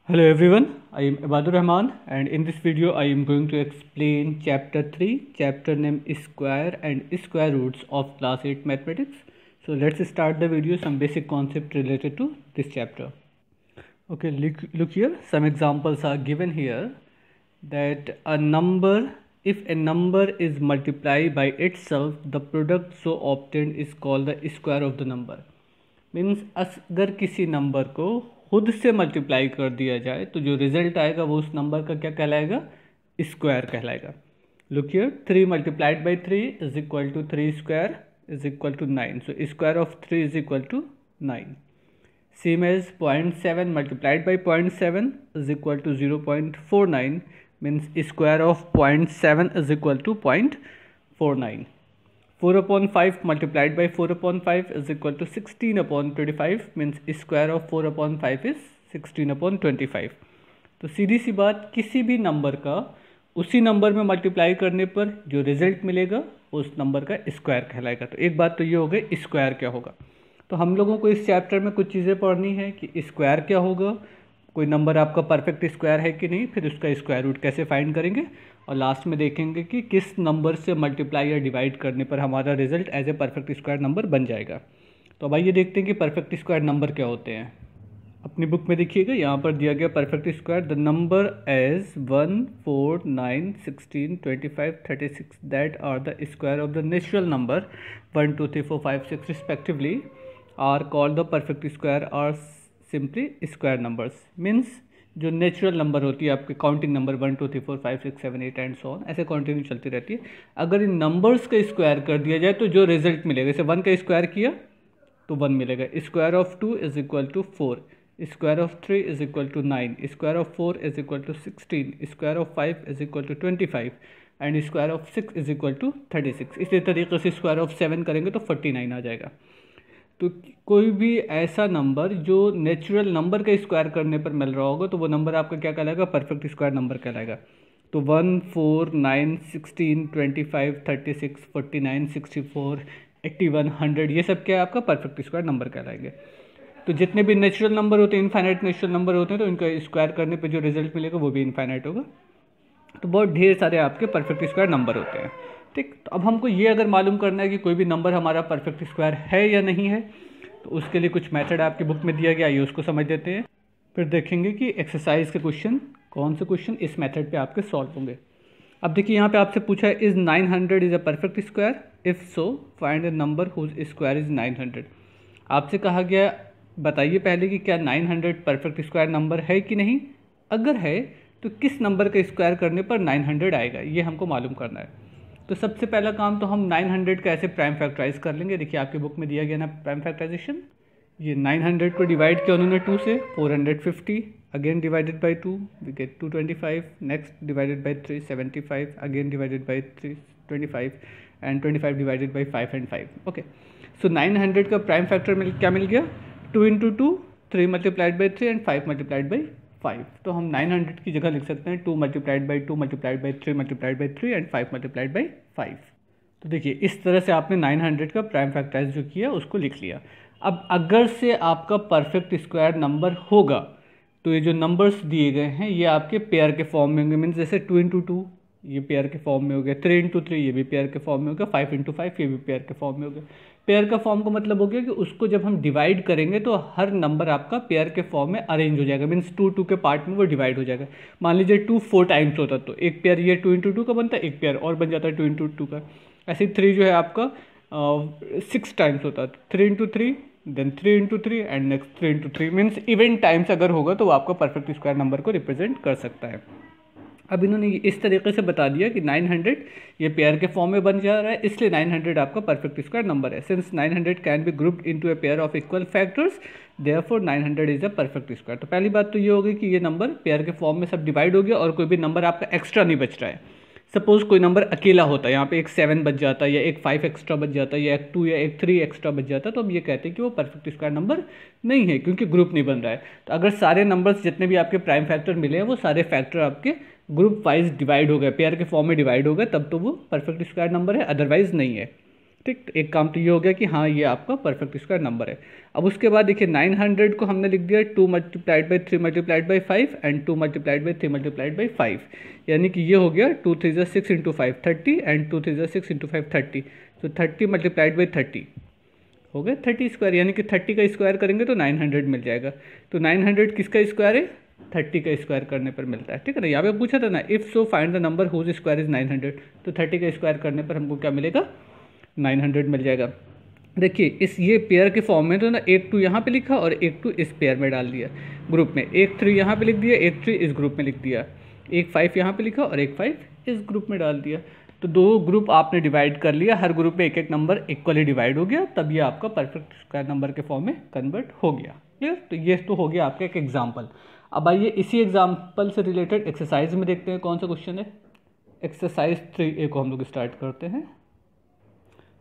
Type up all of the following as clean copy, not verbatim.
Hello everyone, I am Ibadur Rahman and in this video I am going to explain chapter 3, chapter name square and square roots of class 8 mathematics. So let's start the video, some basic concept related to this chapter. Okay, look here, some examples are given here that if a number is multiplied by itself, the product so obtained is called the square of the number. Means अगर किसी number को खुद से multiply कर दिया जाए तो जो रिजल्ट आएगा वो उस नंबर का क्या कहलाएगा, स्क्वायर कहलाएगा. Look here, 3 multiplied by 3 is equal to 3 square is equal to 9. So square of 3 is equal to 9. Same as 0.7 multiplied by 0.7 is equal to 0.49. Means square of 0.7 is equal to 0.49. 4/5 multiplied by 4/5 is equal to 16/25. Means square of 4/5 is 16/25. तो सीधी सी बात, किसी भी number का उसी number में multiply करने पर जो रिजल्ट मिलेगा उस नंबर का स्क्वायर कहलाएगा. तो एक बात तो ये हो गई स्क्वायर क्या होगा. तो हम लोगों को इस चैप्टर में कुछ चीज़ें पढ़नी है कि स्क्वायर क्या होगा, कोई नंबर आपका परफेक्ट स्क्वायर है कि नहीं, फिर उसका स्क्वायर रूट कैसे फाइंड करेंगे, और लास्ट में देखेंगे कि किस नंबर से मल्टीप्लाई या डिवाइड करने पर हमारा result as a perfect square number बन जाएगा. तो अब आइए देखते हैं कि परफेक्ट स्क्वायर नंबर क्या होते हैं. अपनी बुक में देखिएगा, यहाँ पर दिया गया perfect square, the number as 1, 4, 9, 16, 25, 36 that are the square of the natural number 1, 2, 3, 4, 5, 6 respectively are called the perfect square और सिंपली स्क्वायर नंबर्स. मीन्स जो नेचुरल नंबर होती है आपके counting number 1, 2, 3, 4, 5, 6, 7, 8 and so on, ऐसे कंटिन्यू चलती रहती है. अगर इन नंबर्स का स्क्वायर कर दिया जाए तो जो रिजल्ट मिलेगा, जैसे 1 का स्क्वायर किया तो 1 मिलेगा. Square of 2 is equal to 4, square of 3 is equal to 9, square of 4 is equal to 16, square of 5 is equal to 25 and square of 6 is equal to 36. इसी तरीके से स्क्वायर ऑफ 7 करेंगे तो 49 आ जाएगा. तो कोई भी ऐसा नंबर जो नेचुरल नंबर का स्क्वायर करने पर मिल रहा होगा तो वो नंबर आपका क्या कहलाएगा, परफेक्ट स्क्वायर नंबर कहलाएगा. तो 1, 4, 9, 16, 25, 36, 49, 64, 81, 100 ये सब क्या है आपका परफेक्ट स्क्वायर नंबर कहलाएंगे. तो जितने भी नेचुरल नंबर होते हैं, इनफाइनाइट नेचुरल नंबर होते हैं, तो इनका स्क्वायर करने पर जो रिजल्ट मिलेगा वो भी इनफाइनाइट होगा. तो बहुत ढेर सारे आपके परफेक्ट स्क्वायर नंबर होते हैं. ठीक, तो अब हमको ये अगर मालूम करना है कि कोई भी नंबर हमारा परफेक्ट स्क्वायर है या नहीं है, तो उसके लिए कुछ मेथड आपकी बुक में दिया गया, आइए उसको समझ लेते हैं. फिर देखेंगे कि एक्सरसाइज के क्वेश्चन, कौन से क्वेश्चन इस मेथड पे आपके सॉल्व होंगे. अब देखिए यहाँ पे आपसे पूछा है, is 900 is a perfect square, if so find a number whose square is 900. आपसे कहा गया बताइए पहले कि क्या 900 परफेक्ट स्क्वायर नंबर है कि नहीं. अगर है तो किस नंबर का स्क्वायर करने पर 900 आएगा, ये हमको मालूम करना है. तो सबसे पहला काम तो हम 900 का ऐसे प्राइम फैक्टराइज कर लेंगे. देखिए आपकी बुक में दिया गया ना प्राइम फैक्टराइजेशन. ये 900 को डिवाइड किया उन्होंने 2 से, 450 again divided by 2 we get 225. Next divided by 3 75 again divided by 3 25 and 25 divided by 5 and 5. Okay, so 900 का प्राइम फैक्टर क्या मिल गया, 2 into 2, 3 multiplied by 3 and 5 multiplied by 5. तो हम 900 की जगह लिख सकते हैं 2 multiplied by 2 multiplied by 3 multiplied by 3 and 5 multiplied by 5. तो देखिए इस तरह से आपने 900 का प्राइम फैक्टराइज जो किया उसको लिख लिया. अब अगर से आपका परफेक्ट स्क्वायर नंबर होगा तो ये जो नंबर्स दिए गए हैं ये आपके पेयर के फॉर्म में होंगे. मीन्स जैसे 2 इंटू 2 ये पेयर के फॉर्म में हो गया, 3 इंटू 3 ये भी पेयर के फॉर्म में हो गया, 5 इंटू 5 ये भी पेयर के फॉर्म में हो गया. पेयर का फॉर्म का मतलब हो गया कि उसको जब हम डिवाइड करेंगे तो हर नंबर आपका पेयर के फॉर्म में अरेंज हो जाएगा. मीन्स 2 2 के पार्ट में वो डिवाइड हो जाएगा. मान लीजिए 2 4 टाइम्स होता तो एक पेयर ये 2 इंटू 2 का बनता है, एक पेयर और बन जाता है 2 इंटू 2 का. ऐसे 3 जो है आपका 6 टाइम्स होता है, 3 into 3 then 3 into 3 and next 3 into 3. Means even times अगर होगा तो वो आपका परफेक्ट स्क्वायर नंबर को रिप्रेजेंट कर सकता है. अब इन्होंने इस तरीके से बता दिया कि 900 ये पेयर के फॉर्म में बन जा रहा है, इसलिए 900 आपका परफेक्ट स्क्वायर नंबर है. Since 900 can be grouped into a pair of equal factors, therefore 900 is a perfect square. तो पहली बात तो ये होगी कि ये नंबर पेयर के फॉर्म में सब डिवाइड हो गया और कोई भी नंबर आपका एक्स्ट्रा नहीं बच रहा है. सपोज कोई नंबर अकेला होता है, यहाँ पे एक 7 बच जाता है या एक 5 एक्स्ट्रा बच जाता है या एक 2 या एक 3 एक्स्ट्रा बच जाता है, तो हम ये कहते हैं कि वो परफेक्ट स्क्वायर नंबर नहीं है क्योंकि ग्रुप नहीं बन रहा है. तो अगर सारे नंबर्स जितने भी आपके प्राइम फैक्टर मिले हैं वो सारे फैक्टर आपके ग्रुप वाइज डिवाइड हो गए, पेयर के फॉर्म में डिवाइड हो गए, तब तो वो परफेक्ट स्क्वायर नंबर है, अदरवाइज नहीं है. ठीक, एक काम तो ये हो गया कि हाँ ये आपका परफेक्ट स्क्वायर नंबर है। अब उसके बाद देखिए 900 को हमने लिख दिया 2 multiplied by 3 multiplied by 5 and 2 multiplied by 3 multiplied by 5, यानी कि ये हो गया 2 3 जा 6 इंटू 5 30 एंड 2 3 जा 6 इंटू 5 30, तो 30 मल्टीप्लाइड बाई 30 हो गया 30 स्क्वायर, यानी कि 30 का स्क्वायर करेंगे तो 900 मिल जाएगा। तो 900 किसका स्क्वायर है? 30 का स्क्वायर करने पर मिलता है, ठीक है ना। यहाँ पे पूछा था ना if so find the number whose square is 900, तो 30 का स्क्वायर करने पर हमको क्या मिलेगा? 900 मिल जाएगा। देखिए इस ये पेयर के फॉर्म में तो ना एक 2 यहाँ पे लिखा और एक 2 इस पेयर में डाल दिया ग्रुप में, एक 3 यहाँ पे लिख दिया, एक 3 इस ग्रुप में लिख दिया, एक 5 यहाँ पे लिखा और एक 5 इस ग्रुप में डाल दिया। तो दो ग्रुप आपने डिवाइड कर लिया, हर ग्रुप में एक एक नंबर इक्वली डिवाइड हो गया, तब ये आपका परफेक्ट स्क्वायर नंबर के फॉर्म में कन्वर्ट हो गया। क्लियर? तो ये तो हो गया आपका एक एग्जाम्पल। अब आइए इसी एग्जाम्पल से रिलेटेड एक्सरसाइज में देखते हैं कौन सा क्वेश्चन है। एक्सरसाइज 3A को हम लोग स्टार्ट करते हैं।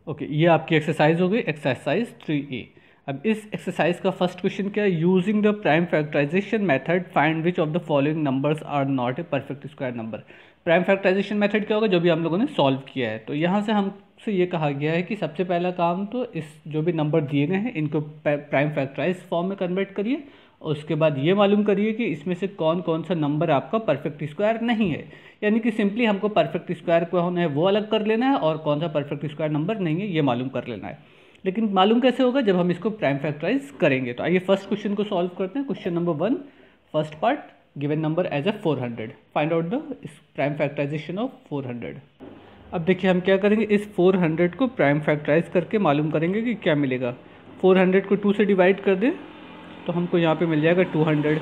ओके, ये आपकी एक्सरसाइज हो गई एक्सरसाइज 3A। अब इस एक्सरसाइज का फर्स्ट क्वेश्चन क्या है? Using the prime factorization method find which of the following numbers are not a perfect square number. Prime factorization method क्या होगा? जो भी हम लोगों ने सॉल्व किया है। तो यहाँ से हमसे ये कहा गया है कि सबसे पहला काम तो इस जो भी नंबर दिए गए हैं इनको प्राइम फैक्टराइज फॉर्म में कन्वर्ट करिए, और उसके बाद ये मालूम करिए कि इसमें से कौन कौन सा नंबर आपका परफेक्ट स्क्वायर नहीं है। यानी कि सिंपली हमको परफेक्ट स्क्वायर कौन है वो अलग कर लेना है और कौन सा परफेक्ट स्क्वायर नंबर नहीं है ये मालूम कर लेना है। लेकिन मालूम कैसे होगा? जब हम इसको प्राइम फैक्टराइज करेंगे। तो आइए फर्स्ट क्वेश्चन को सॉल्व करते हैं। Question number 1, first part, given number as a 400, find out the prime factorization of 400। अब देखिए हम क्या करेंगे, इस 400 को प्राइम फैक्टराइज करके मालूम करेंगे कि क्या मिलेगा। 400 को 2 से डिवाइड कर दें तो हमको यहाँ पे मिल जाएगा 200।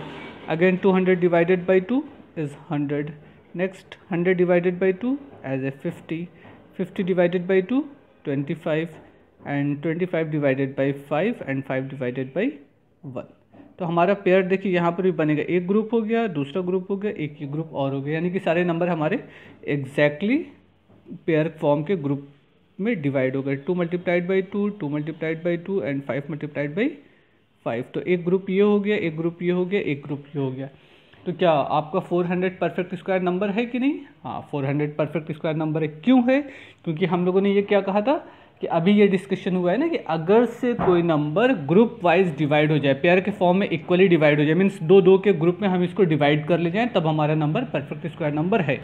Again 200 divided by 2 is 100। Next 100 divided by 2 as a 50। 50 divided by 2 25 and 25 divided by 5 and 5 divided by 1। तो हमारा पेयर देखिए यहाँ पर भी बनेगा, एक ग्रुप हो गया, दूसरा ग्रुप हो गया, एक ही ग्रुप और हो गया, यानी कि सारे नंबर हमारे एग्जैक्टली पेयर फॉर्म के ग्रुप में डिवाइड हो गए। 2 multiplied by 2, 2 multiplied by 2 and 5 multiplied by 5। तो एक ग्रुप ये हो गया, एक ग्रुप ये हो गया, एक ग्रुप ये हो गया। तो क्या आपका 400 परफेक्ट स्क्वायर नंबर है कि नहीं? हाँ, 400 परफेक्ट स्क्वायर नंबर है। क्यों है? क्योंकि हम लोगों ने ये क्या कहा था कि अभी ये डिस्कशन हुआ है ना कि अगर से कोई नंबर ग्रुप वाइज डिवाइड हो जाए, पेयर के फॉर्म में इक्वली डिवाइड हो जाए, मीन्स 2-2 के ग्रुप में हम इसको डिवाइड कर ले जाएं, तब हमारा नंबर परफेक्ट स्क्वायर नंबर है।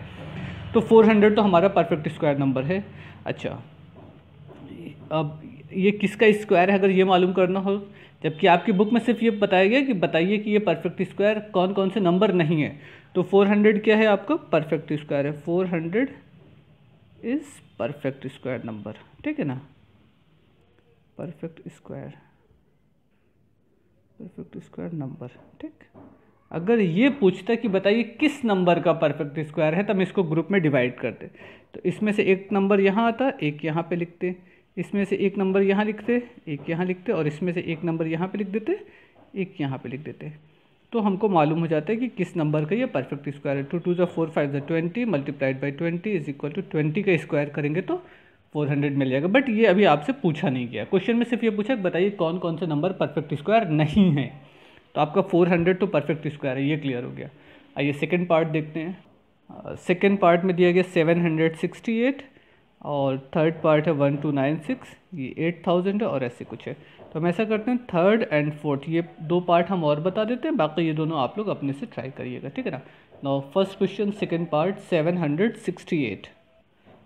तो 400 तो हमारा परफेक्ट स्क्वायर नंबर है। अच्छा, अब ये किसका स्क्वायर है अगर ये मालूम करना हो, जबकि आपकी बुक में सिर्फ ये बताया गया कि बताइए कि ये परफेक्ट स्क्वायर कौन कौन से नंबर नहीं है। तो 400 क्या है आपका? परफेक्ट स्क्वायर है। 400 इज परफेक्ट स्क्वायर नंबर, ठीक है ना। परफेक्ट स्क्वायर नंबर, ठीक। अगर ये पूछता कि बताइए किस नंबर का परफेक्ट स्क्वायर है, तब इसको ग्रुप में डिवाइड करते। तो इसमें से एक नंबर यहाँ आता, एक यहाँ पे लिखते, इसमें से एक नंबर यहाँ लिखते, एक यहाँ लिखते, और इसमें से एक नंबर यहाँ पे लिख देते, एक यहाँ पे लिख देते। तो हमको मालूम हो जाता है कि किस नंबर का ये परफेक्ट स्क्वायर है। 2 2 ज़ा 4 5 ज़ा 20 multiplied by 20 is equal to 20 का स्क्वायर करेंगे तो 400 मिल जाएगा। बट ये अभी आपसे पूछा नहीं गया, क्वेश्चन में सिर्फ ये पूछा बताइए कौन कौन से नंबर परफेक्ट स्क्वायर नहीं है। तो आपका 400 तो परफेक्ट स्क्वायर है, ये क्लियर हो गया। आइए सेकेंड पार्ट देखते हैं। सेकेंड पार्ट में दिया गया 768 और थर्ड पार्ट है 1296, ये 8000 है और ऐसे कुछ है। तो हम ऐसा करते हैं थर्ड एंड फोर्थ ये दो पार्ट हम और बता देते हैं, बाकी ये दोनों आप लोग अपने से ट्राई करिएगा, ठीक है ना। Now first question second part 768,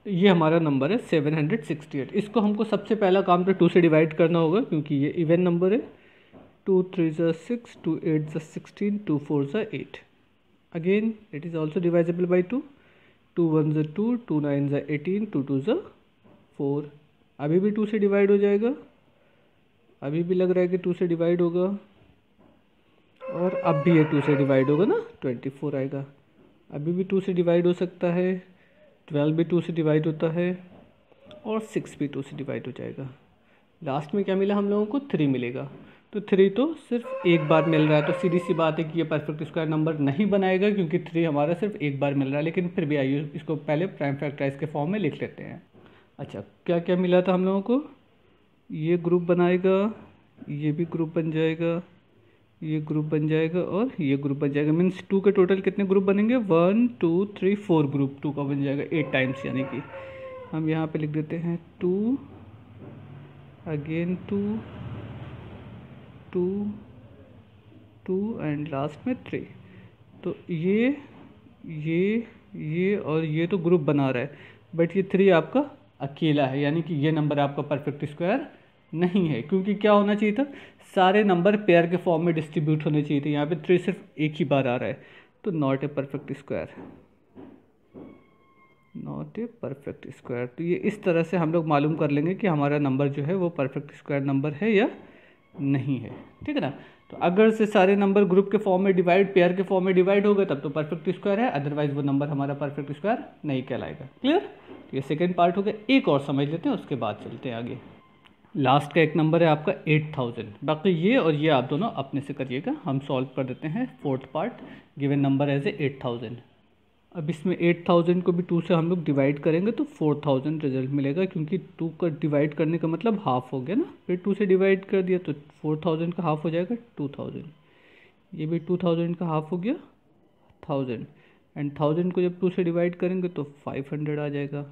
ये हमारा नंबर है 768। इसको हमको सबसे पहला काम तो 2 से डिवाइड करना होगा क्योंकि ये इवन नंबर है। 2 3 ज़ा 6, 2 8 ज़ा 16, 2 4 ज़ा 8। Again it is also divisible by 2, 2 1 ज़ा 2, 2 9 ज़ा 18, 2 2 ज़ा 4। अभी भी 2 से डिवाइड हो जाएगा, अभी भी लग रहा है कि 2 से डिवाइड होगा, और अब भी ये 2 से डिवाइड होगा ना, 24 आएगा। अभी भी 2 से डिवाइड हो सकता है, 12 भी 2 से डिवाइड होता है, और 6 भी 2 से डिवाइड हो जाएगा। लास्ट में क्या मिला हम लोगों को? 3 मिलेगा। तो 3 तो सिर्फ एक बार मिल रहा है, तो सीधी सी बात है कि ये परफेक्ट स्क्वायर नंबर नहीं बनाएगा क्योंकि 3 हमारा सिर्फ एक बार मिल रहा है। लेकिन फिर भी आइए इसको पहले प्राइम फैक्टराइज के फॉर्म में लिख लेते हैं। अच्छा, क्या क्या मिला था हम लोगों को? ये ग्रुप बनाएगा, ये भी ग्रुप बन जाएगा, ये ग्रुप बन जाएगा, और ये ग्रुप बन जाएगा। मीन्स 2 के टोटल कितने ग्रुप बनेंगे? 1 2 3 4 ग्रुप 2 का बन जाएगा 8 टाइम्स, यानी कि हम यहाँ पे लिख देते हैं 2 अगेन 2 2 2 एंड लास्ट में 3। तो ये और ये तो ग्रुप बना रहा है, बट ये 3 आपका अकेला है, यानी कि ये नंबर आपका परफेक्ट स्क्वायर नहीं है। क्योंकि क्या होना चाहिए था, सारे नंबर पेयर के फॉर्म में डिस्ट्रीब्यूट होने चाहिए थे। यहाँ पे 3 सिर्फ एक ही बार आ रहा है, तो not a perfect square, not a perfect square. तो ये इस तरह से हम लोग मालूम कर लेंगे कि हमारा नंबर जो है वो परफेक्ट स्क्वायर नंबर है या नहीं है, ठीक है ना। तो अगर से सारे नंबर ग्रुप के फॉर्म में डिवाइड, पेयर के फॉर्म में डिवाइड हो गए तब तो परफेक्ट स्क्वायर है, अदरवाइज वो नंबर हमारा परफेक्ट स्क्वायर नहीं कहलाएगा। क्लियर? तो ये सेकेंड पार्ट हो गया। एक और समझ लेते हैं, उसके बाद चलते हैं आगे। लास्ट का एक नंबर है आपका 8000। बाकी ये और ये आप दोनों अपने से करिएगा, हम सॉल्व कर देते हैं fourth part. Given number as a 8000। अब इसमें 8000 को भी 2 से हम लोग डिवाइड करेंगे तो 4000 रिजल्ट मिलेगा, क्योंकि 2 का डिवाइड करने का मतलब हाफ हो गया ना। फिर 2 से डिवाइड कर दिया तो 4000 का हाफ हो जाएगा 2000। ये भी 2000 का हाफ हो गया 1000। एंड 1000 को जब 2 से डिवाइड करेंगे तो 500 आ जाएगा।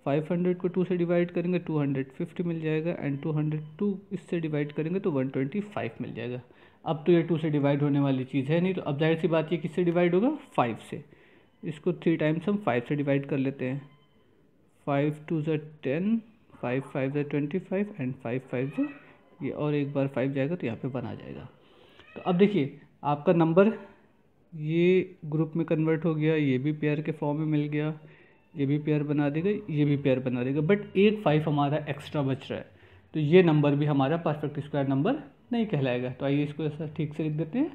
500 को 2 से डिवाइड करेंगे 250 मिल जाएगा। एंड 202 इससे डिवाइड करेंगे तो 125 मिल जाएगा। अब तो ये 2 से डिवाइड होने वाली चीज़ है नहीं, तो अब जाहिर सी बात ये किससे डिवाइड होगा, 5 से। इसको 3 टाइम्स हम 5 से डिवाइड कर लेते हैं। 5 2 ज़ा 10, 5 5 ज़ा 25 एंड 5 5 ज़ा ये, और एक बार 5 जाएगा तो यहाँ पे 1 आ जाएगा। तो अब देखिए आपका नंबर ये ग्रुप में कन्वर्ट हो गया, ये भी पेयर के फॉर्म में मिल गया, ये भी पेयर बना देगा, ये भी पेयर बना देगा, बट एक 5 हमारा एक्स्ट्रा बच रहा है, तो ये नंबर भी हमारा परफेक्ट स्क्वायर नंबर नहीं कहलाएगा। तो आइए इसको ऐसा ठीक से लिख देते हैं।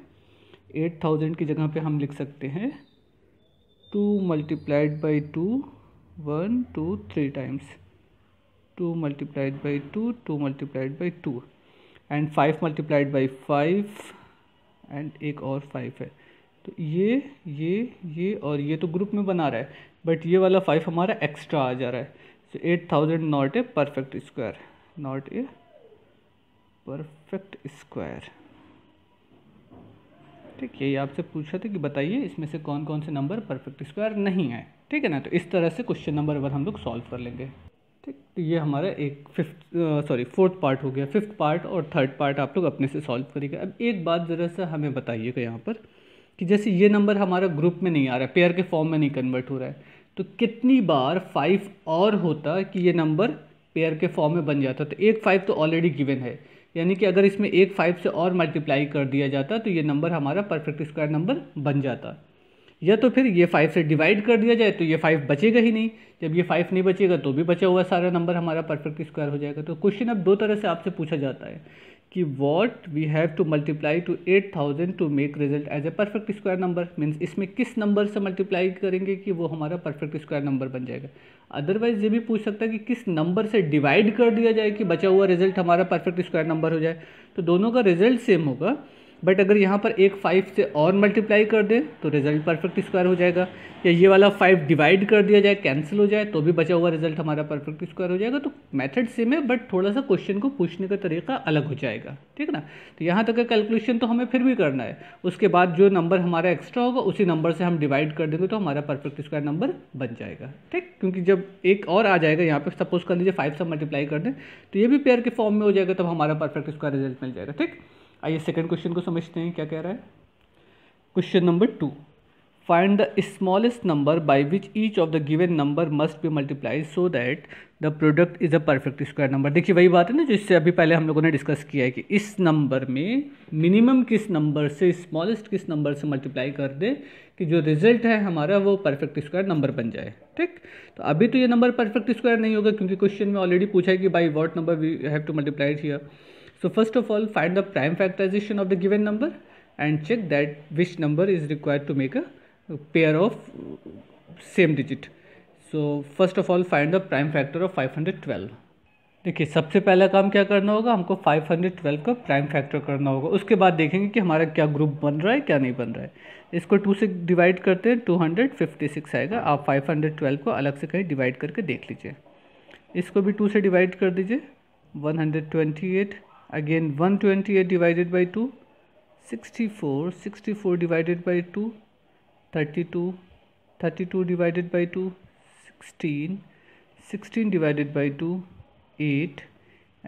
8000 की जगह पे हम लिख सकते हैं 2 multiplied by 2 1 2 3 times, 2 multiplied by 2 2 multiplied by 2 and 5 multiplied by 5 and एक और 5 है। तो ये और ये तो ग्रुप में बना रहा है, बट ये वाला 5 हमारा एक्स्ट्रा आ जा रहा है। सो 8000 not a perfect square, not a perfect square. ठीक है, ये आपसे पूछा था कि बताइए इसमें से कौन कौन से नंबर परफेक्ट स्क्वायर नहीं है, ठीक है ना। तो इस तरह से क्वेश्चन नंबर 1 हम लोग सॉल्व कर लेंगे। ठीक, तो ये हमारा एक फोर्थ पार्ट हो गया। फिफ्थ पार्ट और थर्ड पार्ट आप लोग अपने से सॉल्व करिएगे। अब एक बात ज़रा सा हमें बताइएगा यहाँ पर कि जैसे ये नंबर हमारा ग्रुप में नहीं आ रहा है, पेयर के फॉर्म में नहीं कन्वर्ट हो रहा है, तो कितनी बार 5 और होता कि ये नंबर पेयर के फॉर्म में बन जाता। तो एक 5 तो ऑलरेडी गिवन है, यानी कि अगर इसमें एक 5 से और मल्टीप्लाई कर दिया जाता तो ये नंबर हमारा परफेक्ट स्क्वायर नंबर बन जाता। या तो फिर ये 5 से डिवाइड कर दिया जाए तो ये 5 बचेगा ही नहीं। जब ये 5 नहीं बचेगा तो भी बचा हुआ सारा नंबर हमारा परफेक्ट स्क्वायर हो जाएगा। तो क्वेश्चन अब दो तरह से आपसे पूछा जाता है कि what we have to multiply to 8000 to make result as a perfect square number. Means इसमें किस नंबर से मल्टीप्लाई करेंगे कि वो हमारा परफेक्ट स्क्वायर नंबर बन जाएगा। अदरवाइज ये भी पूछ सकता है कि किस नंबर से डिवाइड कर दिया जाए कि बचा हुआ रिजल्ट हमारा परफेक्ट स्क्वायर नंबर हो जाए। तो दोनों का रिजल्ट सेम होगा, बट अगर यहाँ पर एक 5 से और मल्टीप्लाई कर दें तो रिजल्ट परफेक्ट स्क्वायर हो जाएगा, या ये वाला 5 डिवाइड कर दिया जाए, कैंसिल हो जाए, तो भी बचा हुआ रिजल्ट हमारा परफेक्ट स्क्वायर हो जाएगा। तो मेथड सेम है, बट थोड़ा सा क्वेश्चन को पूछने का तरीका अलग हो जाएगा, ठीक है ना। तो यहाँ तक का कैलकुलेशन तो हमें फिर भी करना है। उसके बाद जो नंबर हमारा एक्स्ट्रा होगा उसी नंबर से हम डिवाइड कर देंगे तो हमारा परफेक्ट स्क्वायर नंबर बन जाएगा, ठीक। क्योंकि जब एक और आ जाएगा यहाँ पे, सपोज कर लीजिए 5 से मल्टीप्लाई कर दें तो ये भी पेयर के फॉर्म में हो जाएगा, तब हमारा परफेक्ट स्क्वायर रिजल्ट मिल जाएगा, ठीक। आइए सेकंड क्वेश्चन को समझते हैं क्या कह रहा है। Question number 2, find the smallest number by which each of the given number must be multiplied so that the product is a perfect square number. देखिए वही बात है ना जो इससे अभी पहले हम लोगों ने डिस्कस किया है कि इस नंबर में मिनिमम किस नंबर से, स्मॉलेस्ट किस नंबर से मल्टीप्लाई कर दे कि जो रिजल्ट है हमारा वो परफेक्ट स्क्वायर नंबर बन जाए, ठीक। तो अभी तो ये नंबर परफेक्ट स्क्वायर नहीं होगा क्योंकि क्वेश्चन में ऑलरेडी पूछा है कि by what number we have to multiply it here. So first of all, find the prime factorization of the given number and check that which number is required to make a pair of same digit. So first of all, find the prime factor of 512. देखिए सबसे पहला काम क्या करना होगा, हमको 512 का prime factor करना होगा। उसके बाद देखेंगे कि हमारा क्या ग्रुप बन रहा है क्या नहीं बन रहा है। इसको 2 से डिवाइड करते हैं 256 आएगा। आप 512 को अलग से कहीं डिवाइड करके देख लीजिए। इसको भी 2 से डिवाइड कर दीजिए 128, again 128 divided by 2 64, 64 divided by 2 32, 32 divided by 2 16, 16 divided by 2 8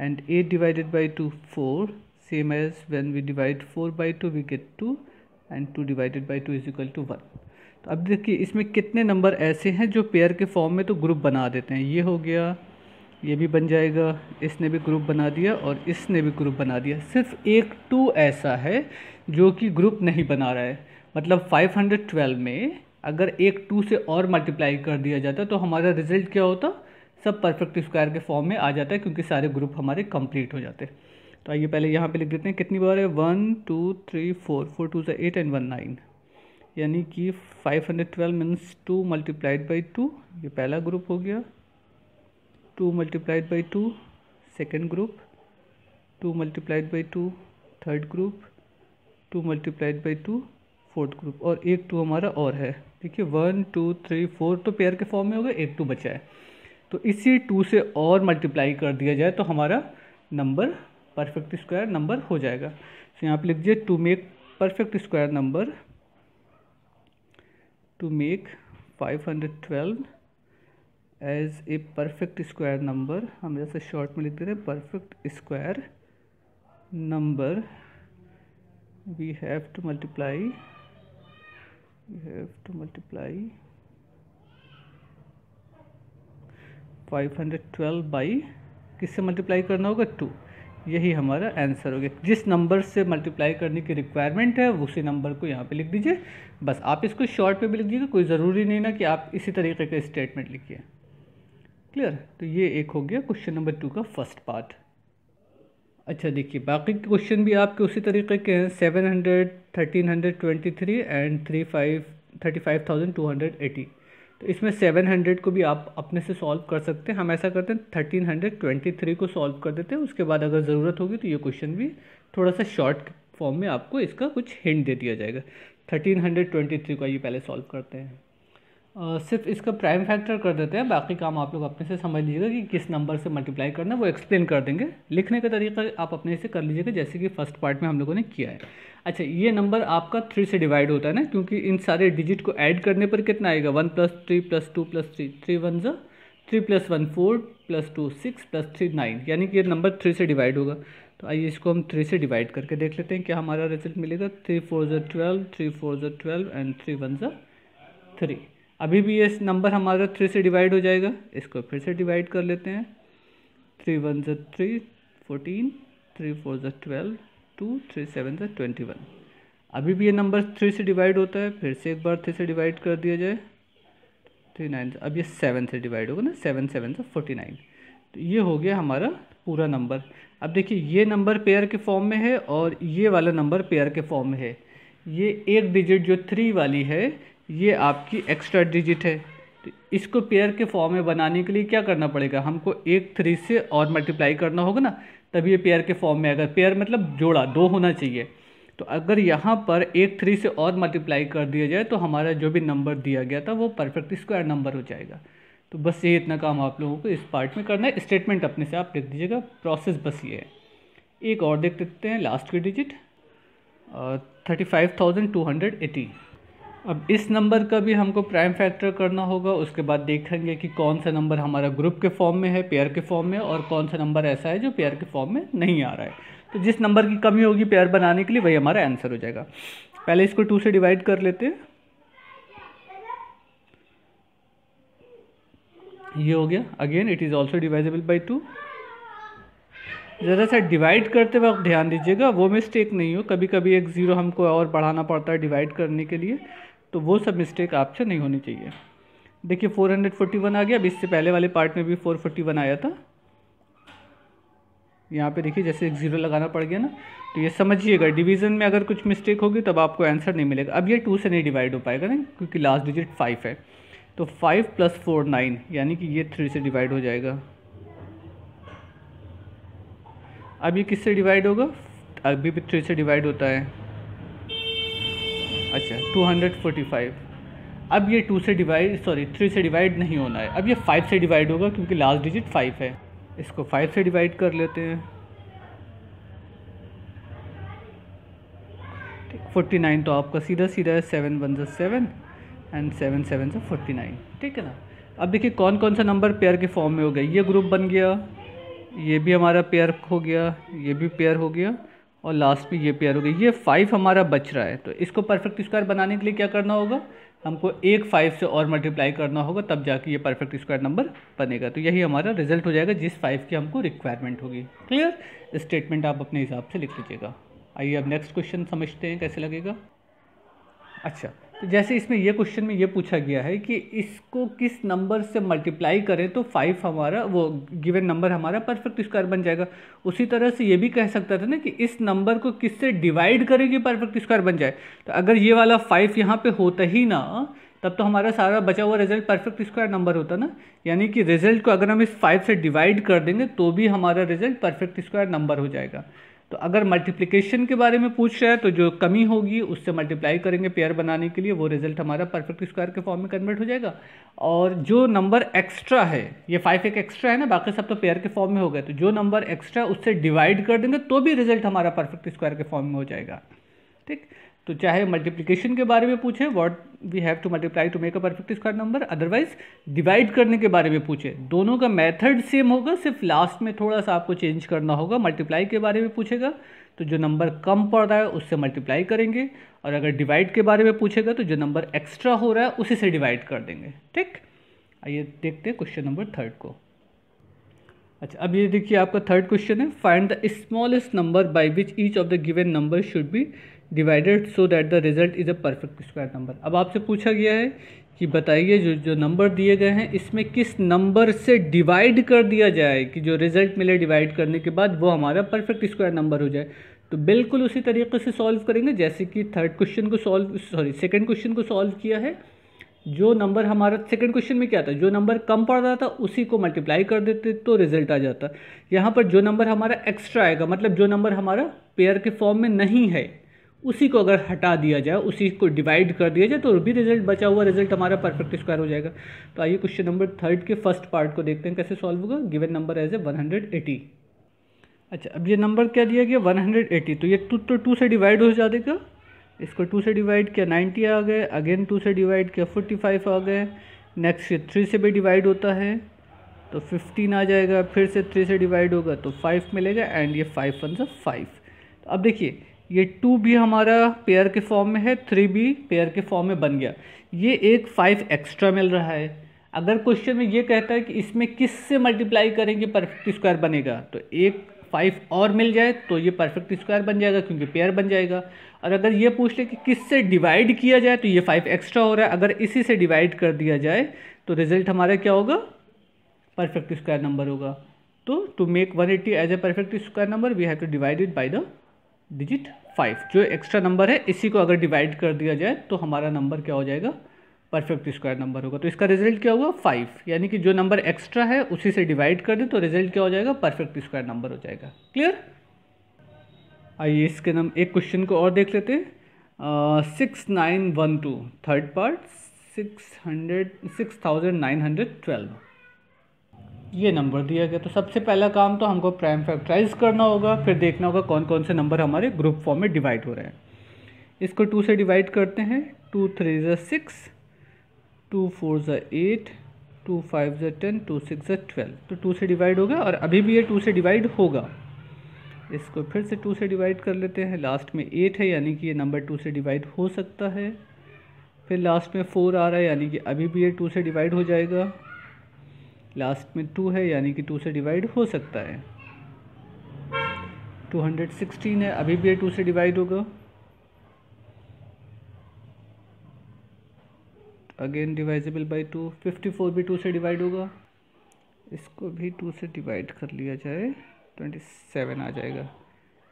and 8 divided by 2 4, same as when we divide 4 by 2 we get 2 and 2 divided by 2 is equal to 1. तो अब देखिए इसमें कितने नंबर ऐसे हैं जो पेयर के फॉर्म में तो ग्रुप बना देते हैं। ये हो गया, ये भी बन जाएगा, इसने भी ग्रुप बना दिया और इसने भी ग्रुप बना दिया। सिर्फ एक 2 ऐसा है जो कि ग्रुप नहीं बना रहा है। मतलब 512 में अगर एक 2 से और मल्टीप्लाई कर दिया जाता तो हमारा रिजल्ट क्या होता, सब परफेक्ट स्क्वायर के फॉर्म में आ जाता है क्योंकि सारे ग्रुप हमारे कंप्लीट हो जाते हैं। तो आइए पहले यहाँ पे लिख देते हैं कितनी बार है, 1 2 3 4, 4 2 से 8 एंड 1 9, यानी कि 512 मीन्स 2 मल्टीप्लाइड बाई 2, ये पहला ग्रुप हो गया। 2 multiplied by 2 second group, 2 multiplied by 2 third group, 2 multiplied by 2 fourth group, और एक 2 हमारा और है। देखिए 1 2 3 4 तो पेयर के फॉर्म में हो गया, एक 2 बचा है। तो इसी 2 से और मल्टीप्लाई कर दिया जाए तो हमारा नंबर परफेक्ट स्क्वायर नंबर हो जाएगा। तो यहाँ पे लिख दीजिए to make perfect square number, to make 512 as a perfect square number, हम जैसे शॉर्ट में लिख देते हैं perfect square number, we have to multiply 512 by किससे मल्टीप्लाई करना होगा, 2। यही हमारा आंसर हो गया। जिस नंबर से मल्टीप्लाई करने की रिक्वायरमेंट है उसी नंबर को यहाँ पे लिख दीजिए। बस आप इसको शॉर्ट पे भी लिख दीजिएगा, कोई ज़रूरी नहीं ना कि आप इसी तरीके का स्टेटमेंट लिखिए। क्लियर। तो ये एक हो गया क्वेश्चन नंबर 2 का फर्स्ट पार्ट। अच्छा देखिए बाकी के क्वेश्चन भी आपके उसी तरीके के हैं। 700, 1323 एंड 35,280। तो इसमें 700 को भी आप अपने से सॉल्व कर सकते हैं। हम ऐसा करते हैं 1323 को सॉल्व कर देते हैं, उसके बाद अगर ज़रूरत होगी तो ये क्वेश्चन भी थोड़ा सा शॉर्ट फॉर्म में आपको इसका कुछ हिंट दे दिया जाएगा। 1323 को ये पहले सॉल्व करते हैं। सिर्फ इसका प्राइम फैक्टर कर देते हैं, बाकी काम आप लोग अपने से समझ लीजिएगा कि किस नंबर से मल्टीप्लाई करना है, वो एक्सप्लेन कर देंगे। लिखने का तरीका आप अपने से कर लीजिएगा जैसे कि फर्स्ट पार्ट में हम लोगों ने किया है। अच्छा ये नंबर आपका 3 से डिवाइड होता है ना, क्योंकि इन सारे डिजिट को ऐड करने पर कितना आएगा, 1 + 3 + 2 + 3, 3 1 ज़ा 3 + 1 4 + 2 6 + 3 9, यानी कि ये नंबर 3 से डिवाइड होगा। तो आइए इसको हम 3 से डिवाइड करके देख लेते हैं क्या हमारा रिजल्ट मिलेगा। 3 4 ज़ा 12, 3 4 ज़ा 12 एंड 3 1 ज़ा 3। अभी भी ये नंबर हमारा 3 से डिवाइड हो जाएगा, इसको फिर से डिवाइड कर लेते हैं। 3 1 ज़ा 3 14, 3 4 ज़ा 12, 2 3 7 ज़ा 21। अभी भी ये नंबर 3 से डिवाइड होता है, फिर से एक बार 3 से डिवाइड कर दिया जाए, 3 9। अब ये 7 से डिवाइड होगा ना, 7 7 ज़ा 49। तो ये हो गया हमारा पूरा नंबर। अब देखिए ये नंबर पेयर के फॉर्म में है और ये वाला नंबर पेयर के फॉर्म में है। ये एक डिजिट जो 3 वाली है ये आपकी एक्स्ट्रा डिजिट है। तो इसको पेयर के फॉर्म में बनाने के लिए क्या करना पड़ेगा, हमको एक 3 से और मल्टीप्लाई करना होगा ना, तभी ये पेयर के फॉर्म में। अगर पेयर मतलब जोड़ा 2 होना चाहिए, तो अगर यहाँ पर एक 3 से और मल्टीप्लाई कर दिया जाए तो हमारा जो भी नंबर दिया गया था वो परफेक्ट स्क्वायर नंबर हो जाएगा। तो बस ये इतना काम आप लोगों को इस पार्ट में करना है। स्टेटमेंट अपने से आप लिख दीजिएगा, प्रोसेस बस ये है। एक और देख लेते हैं लास्ट की डिजिट 35,280। अब इस नंबर का भी हमको प्राइम फैक्टर करना होगा, उसके बाद देखेंगे कि कौन सा नंबर हमारा ग्रुप के फॉर्म में है, पेयर के फॉर्म में, और कौन सा नंबर ऐसा है जो पेयर के फॉर्म में नहीं आ रहा है। तो जिस नंबर की कमी होगी पेयर बनाने के लिए वही हमारा आंसर हो जाएगा। पहले इसको 2 से डिवाइड कर लेते हैं, ये हो गया। Again it is also divisible by 2। ज़रा सा डिवाइड करते वक्त ध्यान दीजिएगा वो मिस्टेक नहीं हो, कभी कभी एक 0 हमको और बढ़ाना पड़ता है डिवाइड करने के लिए, तो वो सब मिस्टेक आपसे नहीं होनी चाहिए। देखिए 441 आ गया। अब इससे पहले वाले पार्ट में भी 441 आया था। यहाँ पे देखिए जैसे एक 0 लगाना पड़ गया ना, तो ये समझिएगा डिवीज़न में अगर कुछ मिस्टेक होगी तब आपको आंसर नहीं मिलेगा। अब ये 2 से नहीं डिवाइड हो पाएगा ना, क्योंकि लास्ट डिजिट 5 है। तो 5 + 4 9, यानी कि ये 3 से डिवाइड हो जाएगा। अब ये किससे डिवाइड होगा, अभी भी 3 से डिवाइड होता है। अच्छा 245। अब ये 3 से डिवाइड नहीं होना है, अब ये 5 से डिवाइड होगा क्योंकि लास्ट डिजिट 5 है। इसको 5 से डिवाइड कर लेते हैं। 49 तो आपका सीधा सीधा है, 7 1 ज़ा 7 एंड 7 7 ज़ा 49, ठीक है ना। अब देखिए कौन कौन सा नंबर पेयर के फॉर्म में हो गया। ये ग्रुप बन गया, ये भी हमारा पेयर हो गया, ये भी पेयर हो गया और लास्ट में ये पेयर हो गया। ये 5 हमारा बच रहा है, तो इसको परफेक्ट स्क्वायर बनाने के लिए क्या करना होगा, हमको एक 5 से और मल्टीप्लाई करना होगा, तब जाके ये परफेक्ट स्क्वायर नंबर बनेगा। तो यही हमारा रिजल्ट हो जाएगा जिस 5 की हमको रिक्वायरमेंट होगी। क्लियर? स्टेटमेंट आप अपने हिसाब से लिख लीजिएगा। आइए अब नेक्स्ट क्वेश्चन समझते हैं कैसे लगेगा। अच्छा, तो जैसे इसमें ये क्वेश्चन में ये पूछा गया है कि इसको किस नंबर से मल्टीप्लाई करें तो 5 हमारा वो गिवन नंबर हमारा परफेक्ट स्क्वायर बन जाएगा। उसी तरह से ये भी कह सकता था ना कि इस नंबर को किससे डिवाइड करें कि परफेक्ट स्क्वायर बन जाए। तो अगर ये वाला 5 यहाँ पे होता ही ना, तब तो हमारा सारा बचा हुआ रिजल्ट परफेक्ट स्क्वायर नंबर होता ना। यानी कि रिजल्ट को अगर हम इस 5 से डिवाइड कर देंगे तो भी हमारा रिजल्ट परफेक्ट स्क्वायर नंबर हो जाएगा। तो अगर मल्टीप्लिकेशन के बारे में पूछ रहा है तो जो कमी होगी उससे मल्टीप्लाई करेंगे पेयर बनाने के लिए, वो रिजल्ट हमारा परफेक्ट स्क्वायर के फॉर्म में कन्वर्ट हो जाएगा। और जो नंबर एक्स्ट्रा है, ये 5 एक एक्स्ट्रा है ना, बाकी सब तो पेयर के फॉर्म में हो गए, तो जो नंबर एक्स्ट्रा उससे डिवाइड कर देंगे तो भी रिजल्ट हमारा परफेक्ट स्क्वायर के फॉर्म में हो जाएगा। ठीक, तो चाहे मल्टीप्लिकेशन के बारे में पूछे, what we have to multiply to make a perfect square number, otherwise divide करने के बारे में पूछे, दोनों का मेथड सेम होगा, सिर्फ लास्ट में थोड़ा सा आपको चेंज करना होगा। मल्टीप्लाई के बारे में पूछेगा तो जो नंबर कम पड़ रहा है उससे मल्टीप्लाई करेंगे, और अगर डिवाइड के बारे में पूछेगा तो जो नंबर एक्स्ट्रा हो रहा है उसी से डिवाइड कर देंगे। ठीक, आइए देखते हैं क्वेश्चन नंबर 3 को। अच्छा, अब ये देखिए आपका थर्ड क्वेश्चन है, find the smallest number by which each of the given number should be divided so that the result is a perfect square number. अब आपसे पूछा गया है कि बताइए जो नंबर दिए गए हैं इसमें किस नंबर से डिवाइड कर दिया जाए कि जो रिजल्ट मिले डिवाइड करने के बाद वो हमारा परफेक्ट स्क्वायर नंबर हो जाए। तो बिल्कुल उसी तरीके से सॉल्व करेंगे जैसे कि सेकंड क्वेश्चन को सॉल्व किया है। जो नंबर हमारा सेकंड क्वेश्चन में क्या था, जो नंबर कम पड़ रहा था उसी को मल्टीप्लाई कर देते तो रिजल्ट आ जाता। यहाँ पर जो नंबर हमारा एक्स्ट्रा आएगा, मतलब जो नंबर हमारा पेयर के फॉर्म में नहीं है, उसी को अगर हटा दिया जाए, उसी को डिवाइड कर दिया जाए तो भी रिजल्ट बचा हुआ रिजल्ट हमारा परफेक्ट स्क्वायर हो जाएगा। तो आइए क्वेश्चन नंबर 3 के फर्स्ट पार्ट को देखते हैं कैसे सॉल्व होगा। Given number as a 180। अच्छा, अब ये नंबर क्या दिया गया 180, तो ये 2 से डिवाइड हो जाएगा। इसको 2 से डिवाइड किया 90 आ गए, अगेन 2 से डिवाइड किया 45 आ गए, नेक्स्ट ये 3 से भी डिवाइड होता है तो 15 आ जाएगा, फिर से 3 से डिवाइड होगा तो 5 मिलेगा, एंड ये 5 1 5। तो अब देखिए ये 2 भी हमारा पेयर के फॉर्म में है, 3 भी पेयर के फॉर्म में बन गया, ये एक 5 एक्स्ट्रा मिल रहा है। अगर क्वेश्चन में ये कहता है कि इसमें किस से मल्टीप्लाई करेंगे परफेक्ट स्क्वायर बनेगा, तो एक 5 और मिल जाए तो ये परफेक्ट स्क्वायर बन जाएगा क्योंकि पेयर बन जाएगा। और अगर ये पूछ ले कि किस से डिवाइड किया जाए तो ये 5 एक्स्ट्रा हो रहा है, अगर इसी से डिवाइड कर दिया जाए तो रिजल्ट हमारा क्या होगा, परफेक्ट स्क्वायर नंबर होगा। तो to make 180 as a perfect square number we have to divide it by the digit 5। जो एक्स्ट्रा नंबर है इसी को अगर डिवाइड कर दिया जाए तो हमारा नंबर क्या हो जाएगा, परफेक्ट स्क्वायर नंबर होगा। तो इसका रिजल्ट क्या होगा 5, यानी कि जो नंबर एक्स्ट्रा है उसी से डिवाइड कर दें तो रिजल्ट क्या हो जाएगा, परफेक्ट स्क्वायर नंबर हो जाएगा। क्लियर? आइए इसके एक क्वेश्चन को और देख लेते हैं। 6912 थर्ड पार्ट 6912 ये नंबर दिया गया। तो सबसे पहला काम तो हमको प्राइम फैक्टराइज करना होगा, फिर देखना होगा कौन कौन से नंबर हमारे ग्रुप फॉर्म में डिवाइड हो रहे हैं। इसको 2 से डिवाइड करते हैं, 2 3 ज़ा 6, 2 4 ज़ा 8, 2 5 ज़ा 10, 2 6 ज़ा 12। तो 2 से डिवाइड होगा और अभी भी ये 2 से डिवाइड होगा। इसको फिर से 2 से डिवाइड कर लेते हैं, लास्ट में 8 है यानी कि ये नंबर 2 से डिवाइड हो सकता है। फिर लास्ट में 4 आ रहा है यानी कि अभी भी ये 2 से डिवाइड हो जाएगा। लास्ट में 2 है यानी कि 2 से डिवाइड हो सकता है। 216 है, अभी भी ये 2 से डिवाइड होगा। Again divisible bye 2। 54 भी 2 से डिवाइड होगा, इसको भी 2 से डिवाइड कर लिया जाए 27 आ जाएगा।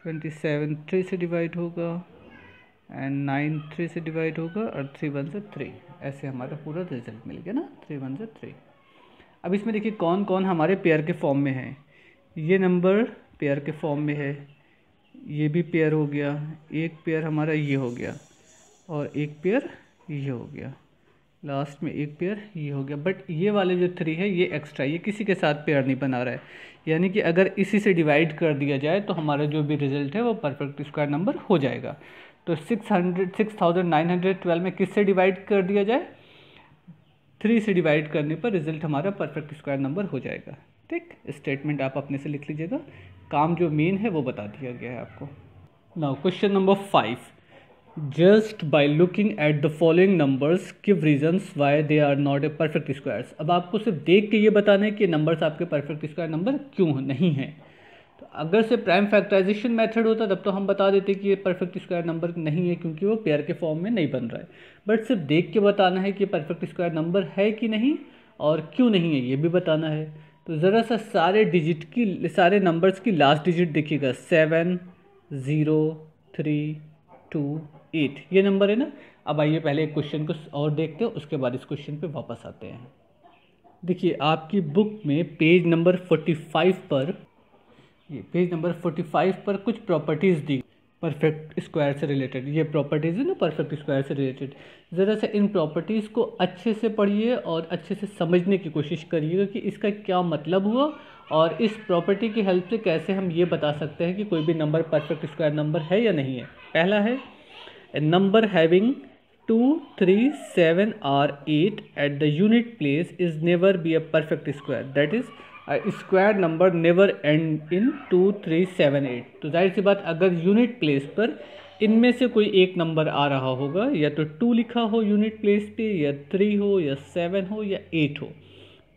27 3 से डिवाइड होगा, एंड 9 3 से डिवाइड होगा, और 3 1 से 3। ऐसे हमारा पूरा रिजल्ट मिल गया ना, 3 1 से 3। अब इसमें देखिए कौन कौन हमारे पेयर के फॉर्म में है। ये नंबर पेयर के फॉर्म में है, ये भी पेयर हो गया, एक पेयर हमारा ये हो गया, और एक पेयर ये हो गया, लास्ट में एक पेयर ये हो गया। बट ये वाले जो 3 है ये एक्स्ट्रा, ये किसी के साथ पेयर नहीं बना रहा है, यानी कि अगर इसी से डिवाइड कर दिया जाए तो हमारा जो भी रिजल्ट है वो परफेक्ट स्क्वायर नंबर हो जाएगा। तो 6912 में किस से डिवाइड कर दिया जाए, 3 से डिवाइड करने पर रिजल्ट हमारा परफेक्ट स्क्वायर नंबर हो जाएगा। ठीक, स्टेटमेंट आप अपने से लिख लीजिएगा, काम जो मेन है वो बता दिया गया है आपको। Now question number 5, just by looking at the following numbers give reasons why they are not a perfect squares. अब आपको सिर्फ देख के ये बताना है कि नंबर्स आपके परफेक्ट स्क्वायर नंबर क्यों नहीं हैं। तो अगर से प्राइम फैक्टराइजेशन मेथड होता तब तो हम बता देते कि ये परफेक्ट स्क्वायर नंबर नहीं है क्योंकि वो पेयर के फॉर्म में नहीं बन रहा है, बट सिर्फ देख के बताना है कि परफेक्ट स्क्वायर नंबर है कि नहीं और क्यों नहीं है ये भी बताना है। तो ज़रा सा सारे नंबर्स की लास्ट डिजिट देखिएगा, 7 0 3 2 8 ये नंबर है ना। अब आइए पहले एक क्वेश्चन को और देखते हैं, उसके बाद इस क्वेश्चन पे वापस आते हैं। देखिए आपकी बुक में पेज नंबर 45 पर कुछ प्रॉपर्टीज़ दी परफेक्ट स्क्वायर से रिलेटेड। ये प्रॉपर्टीज़ है ना परफेक्ट स्क्वायर से रिलेटेड। ज़रा सा इन प्रॉपर्टीज़ को अच्छे से पढ़िए और अच्छे से समझने की कोशिश करिएगा कि इसका क्या मतलब हुआ और इस प्रॉपर्टी की हेल्प से कैसे हम ये बता सकते हैं कि कोई भी नंबर परफेक्ट स्क्वायर नंबर है या नहीं है। पहला है, ए number having 2 3 7 or 8 at the unit place is never be a perfect square, that is a square number never end in 2 3 7 8। तो जाहिर सी बात अगर यूनिट प्लेस पर इनमें से कोई एक नंबर आ रहा होगा, या तो 2 लिखा हो यूनिट प्लेस पे, या 3 हो, या 7 हो, या 8 हो,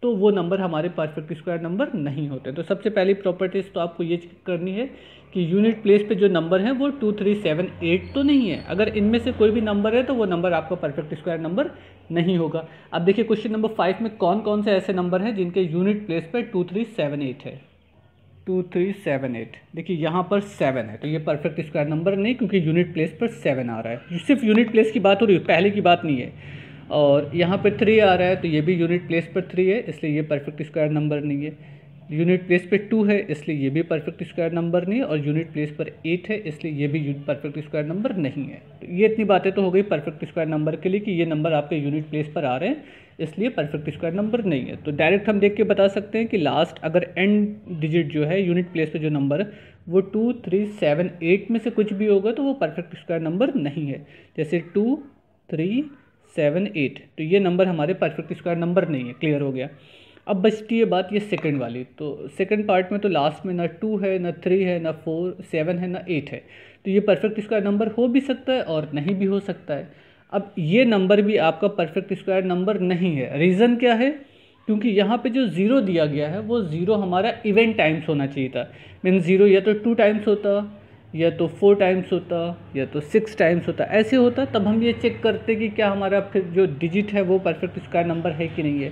तो वो नंबर हमारे परफेक्ट स्क्वायर नंबर नहीं होते। तो सबसे पहली प्रॉपर्टीज़ तो आपको ये चेक करनी है कि यूनिट प्लेस पे जो नंबर है वो 2 3 7 8 तो नहीं है। अगर इनमें से कोई भी नंबर है तो वो नंबर आपका परफेक्ट स्क्वायर नंबर नहीं होगा। अब देखिए क्वेश्चन नंबर 5 में कौन कौन से ऐसे नंबर हैं जिनके यूनिट प्लेस पे 2 3 7 8 है। 2 3 7 8 देखिए यहाँ पर 7 है तो ये परफेक्ट स्क्वायर नंबर नहीं, क्योंकि यूनिट प्लेस पर 7 आ रहा है। सिर्फ यूनिट प्लेस की बात हो रही है, पहले की बात नहीं है। और यहाँ पे 3 आ रहा है तो ये भी यूनिट प्लेस पर 3 है, इसलिए ये परफेक्ट स्क्वायर नंबर नहीं है। यूनिट प्लेस पे 2 है इसलिए ये भी परफेक्ट स्क्वायर नंबर नहीं है, और यूनिट प्लेस पर 8 है इसलिए ये भी परफेक्ट स्क्वायर नंबर नहीं है। तो ये इतनी बातें तो हो गई परफेक्ट स्क्वायर नंबर के लिए कि ये नंबर आपके यूनिट प्लेस पर आ रहे हैं इसलिए परफेक्ट स्क्वायर नंबर नहीं है। तो डायरेक्ट हम देख के बता सकते हैं कि लास्ट अगर एंड डिजिट जो है यूनिट प्लेस पे जो नंबर है वो 2 3 7 8 में से कुछ भी होगा तो वो परफेक्ट स्क्वायर नंबर नहीं है। जैसे 2 3 7 8 तो ये नंबर हमारे परफेक्ट स्क्वायर नंबर नहीं है। क्लियर हो गया। अब बचती है बात ये सेकंड वाली। तो सेकंड पार्ट में तो लास्ट में ना 2 है, ना 3 है, ना 4 7 है, ना 8 है, तो ये परफेक्ट स्क्वायर नंबर हो भी सकता है और नहीं भी हो सकता है। अब ये नंबर भी आपका परफेक्ट स्क्वायर नंबर नहीं है। रीज़न क्या है? क्योंकि यहाँ पे जो ज़ीरो दिया गया है वो ज़ीरो हमारा इवन टाइम्स होना चाहिए था। मीन ज़ीरो या तो 2 टाइम्स होता, या तो 4 टाइम्स होता, या तो 6 टाइम्स होता, ऐसे होता तब हम ये चेक करते कि क्या हमारा फिर जो डिजिट है वो परफेक्ट स्क्वायर नंबर है कि नहीं है।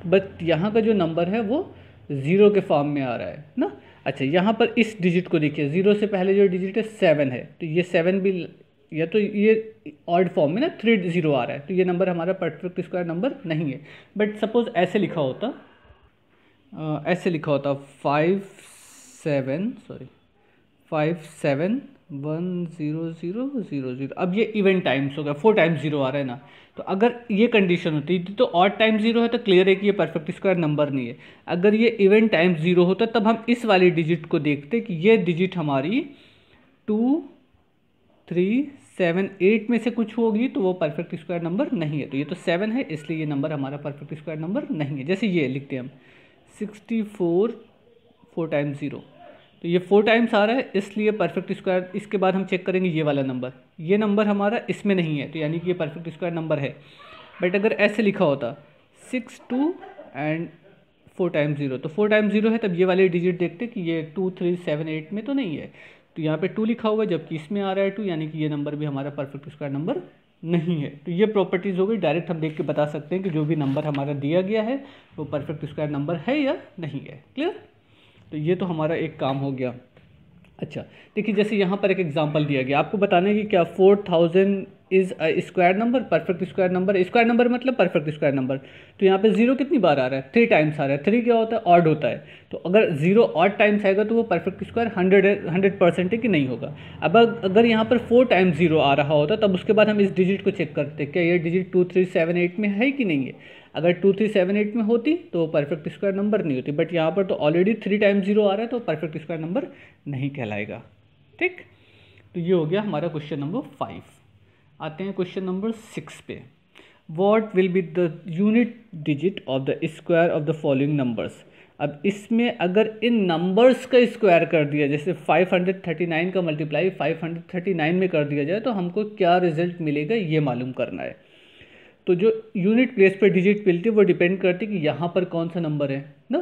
बट यहाँ का जो नंबर है वो ज़ीरो के फॉर्म में आ रहा है ना। अच्छा, यहाँ पर इस डिजिट को देखिए, ज़ीरो से पहले जो डिजिट है 7 है, तो ये 7 भी, या तो ये ऑड फॉर्म में ना 3 0 आ रहा है, तो ये नंबर हमारा परफेक्ट स्क्वायर नंबर नहीं है। बट सपोज ऐसे लिखा होता 5 7 1 0 0 0 0। अब ये इवन टाइम्स हो गया, 4 टाइम्स 0 आ रहा है ना। तो अगर ये कंडीशन होती तो ऑड टाइम 0 है तो क्लियर है कि ये परफेक्ट स्क्वायर नंबर नहीं है। अगर ये इवन टाइम्स 0 होता तब हम इस वाली डिजिट को देखते कि ये डिजिट हमारी 2 3 7 8 में से कुछ होगी तो वो परफेक्ट स्क्वायर नंबर नहीं है। तो ये तो 7 है इसलिए ये नंबर हमारा परफेक्ट स्क्वायर नंबर नहीं है। जैसे ये लिखते हैं हम 64 4 टाइम्स 0, तो ये 4 टाइम्स आ रहा है इसलिए परफेक्ट स्क्वायर। इसके बाद हम चेक करेंगे ये वाला नंबर, ये नंबर हमारा इसमें नहीं है तो यानी कि ये परफेक्ट स्क्वायर नंबर है। बट अगर ऐसे लिखा होता 6 2 एंड 4 टाइम्स 0, तो 4 टाइम्स 0 है तब ये वाले डिजिट देखते कि ये 2 3 7 8 में तो नहीं है, तो यहाँ पे 2 लिखा हुआ है जबकि इसमें आ रहा है 2, यानी कि ये नंबर भी हमारा परफेक्ट स्क्वायर नंबर नहीं है। तो ये प्रॉपर्टीज़ हो गई। डायरेक्ट हम देख के बता सकते हैं कि जो भी नंबर हमारा दिया गया है वो परफेक्ट स्क्वायर नंबर है या नहीं है। क्लियर? तो ये तो हमारा एक काम हो गया। अच्छा देखिए, जैसे यहाँ पर एक एग्जांपल दिया गया, आपको बताना है कि क्या 4000 is a square number, perfect square number. Square number मतलब परफेक्ट स्क्वायर नंबर। तो यहाँ पे 0 कितनी बार आ रहा है? 3 टाइम्स आ रहा है। 3 क्या होता है? ऑड होता है। तो अगर 0 ऑड टाइम्स आएगा तो वो परफेक्ट स्क्वायर 100% है कि नहीं होगा। अब अगर यहाँ पर 4 टाइम्स 0 आ रहा होता तब उसके बाद हम इस डिजिट को चेक करते क्या ये डिजिट 2 3 7 8 में है कि नहीं है। अगर 2 3 7 8 में होती तो वो परफेक्ट स्क्वायर नंबर नहीं होती। बट यहाँ पर तो ऑलरेडी 3 टाइम्स 0 आ रहा है तो परफेक्ट स्क्वायर नंबर नहीं कहलाएगा। ठीक, तो ये हो गया हमारा क्वेश्चन नंबर 5। आते हैं क्वेश्चन नंबर 6 पे। What will be the unit digit of the square of the following numbers. अब इसमें अगर इन नंबर्स का स्क्वायर कर दिया, जैसे 539 का मल्टीप्लाई 539 में कर दिया जाए तो हमको क्या रिजल्ट मिलेगा ये मालूम करना है। तो जो यूनिट प्लेस पे डिजिट मिलती है वो डिपेंड करती है कि यहाँ पर कौन सा नंबर है ना।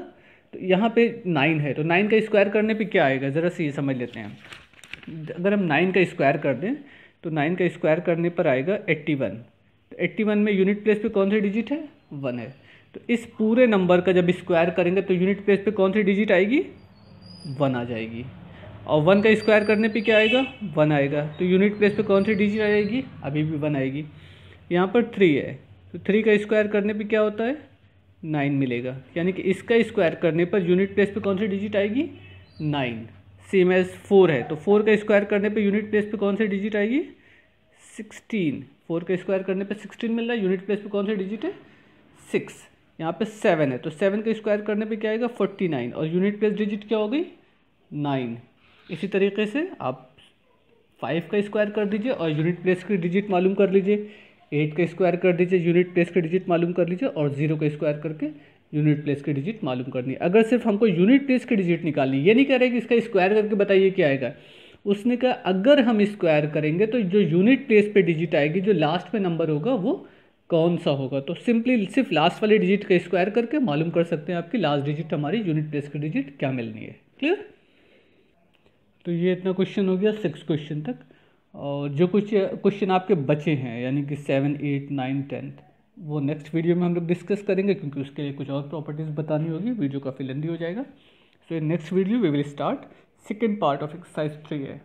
तो यहाँ पे 9 है, तो 9 का स्क्वायर करने पे क्या आएगा, ज़रा सी समझ लेते हैं। अगर हम 9 का स्क्वायर कर दें तो 9 का स्क्वायर करने पर आएगा 81। तो 81 में यूनिट प्लेस पे कौन सी डिजिट है, 1 है। तो इस पूरे नंबर का जब स्क्वायर करेंगे तो यूनिट प्लेस पे कौन सी डिजिट आएगी, 1 आ जाएगी। और 1 का स्क्वायर करने पे क्या आएगा, 1 आएगा। तो यूनिट प्लेस पे कौन सी डिजिट आएगी, अभी भी 1 आएगी। यहाँ पर 3 है, तो 3 का स्क्वायर करने पे क्या होता है, 9 मिलेगा। यानी कि इसका स्क्वायर करने पर यूनिट प्लेस पे कौन सी डिजिट आएगी, 9। सेम एज 4 है, तो 4 का स्क्वायर करने पे यूनिट प्लेस पे कौन सी डिजिट आएगी, 16। 4 का स्क्वायर करने पे 16 मिल रहा है, यूनिट प्लेस पे कौन सी डिजिट है, 6। यहाँ पे 7 है, तो 7 का स्क्वायर करने पे क्या आएगा, 49, और यूनिट प्लेस डिजिट क्या हो गई, 9। इसी तरीके से आप 5 का स्क्वायर कर दीजिए और यूनिट प्लेस की डिजिट मालूम कर लीजिए। 8 का स्क्वायर कर दीजिए, यूनिट प्लेस की डिजिट मालूम कर लीजिए। और 0 का स्क्वायर करके यूनिट प्लेस की डिजिट मालूम करनी है। अगर सिर्फ हमको यूनिट प्लेस की डिजिट निकालनी, ये नहीं कह रहे कि इसका स्क्वायर करके बताइए क्या आएगा। उसने कहा अगर हम स्क्वायर करेंगे तो जो यूनिट प्लेस पे डिजिट आएगी, जो लास्ट में नंबर होगा वो कौन सा होगा। तो सिंपली सिर्फ लास्ट वाली डिजिट का स्क्वायर करके मालूम कर सकते हैं आपकी लास्ट डिजिट हमारी यूनिट प्लेस की डिजिट क्या मिलनी है। क्लियर। तो ये इतना क्वेश्चन हो गया 6 क्वेश्चन तक। और जो कुछ क्वेश्चन आपके बचे हैं यानी कि 7, 8, 9, 10 वो नेक्स्ट वीडियो में हम लोग डिस्कस करेंगे, क्योंकि उसके लिए कुछ और प्रॉपर्टीज़ बतानी होगी। वीडियो काफ़ी लेंदी हो जाएगा। So in next video we will start second part of exercise 3 है।